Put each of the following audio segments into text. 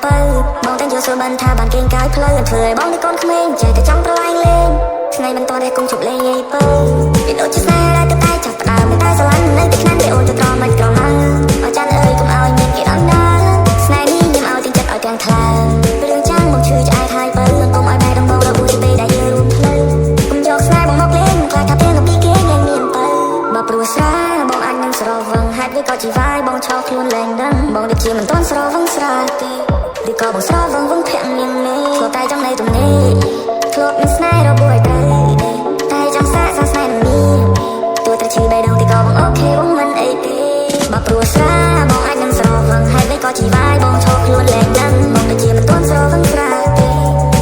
បើបងតែយកសួរមិនថាបានគេងកាយផ្លូវធ្វើឲ្យបងនេះកូនក្មេងចេះតែចង់ប្រឡែងលេងថ្ងៃមិនតតែគុំជប់លេងយាយបើវាដូចជាស្នេហ៍ដែលទៅតែចាប់ផ្ដើមតែស្រឡាញ់នៅទីខ្លាំងតែអូនទៅត្រង់មិនក្រណាអចារ្យអើយកុំឲ្យមានគេដំដាលស្នេហ៍នេះញ៉ាំឲ្យទាំងចិត្តឲ្យទាំងខ្លាំងរឿងចាំងបងឈឺឆ្អែតហើយបើកុំឲ្យបែរដងបងរកមួយទេដែលយើងរួមផ្លូវកុំយកស្នេហ៍បងមកលេងខ្លាចថាពេលនៅពីគេញ៉ាំមានបើបើព្រោះស្រាបងអាចនឹងស្រវឹងហេតុវាក៏ជីវាយបងឆោខ្លួនលែងដឹងបងដូចជាមិនទាន់ស្រវឹងស្រាលទេឬក៏បងស្រវឹងវងភាក់មាននេះធ្លាប់តែចង់នៅទំនេរធ្លាប់មានស្នេហ៍របួសឲ្យទៅតែចង់សាកស្នេហ៍នឹងនេះទោះតែឈឺបេះដូងទីក៏បងអូខេបងមិនអីទេបើព្រោះស្រាបងអាចនឹងស្រវឹងហេតុវាក៏ជីវាយបងឆោខ្លួនលែងដឹងបងដូចជាមិនទាន់ស្រវឹងស្រាលទេ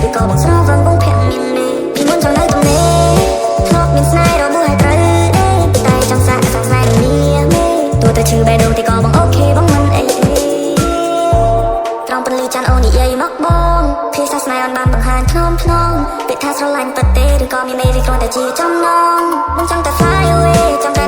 ឬក៏បងស្រវឹងវងភាក់មាននេះពីមុនចង់នៅទំនេរធ្លាប់មានស្នេហ៍របួសឲ្យទៅតែចង់សាកស្នេហ៍នឹងនេះទោះតែឈឺបេះដូងទីក៏បងអូខេបងមិនអីទេត្រង់ពន្លឺច័ន្ទអូននិយាយមកបងភាសាស្នេហ៍អូនបានបង្ហាញថ្នមពាក្យថាស្រឡាញ់ពិតទេឬក៏មានមេរីគ្រាន់តែជាចំណងបងចង់តែ fly away ចង់តែ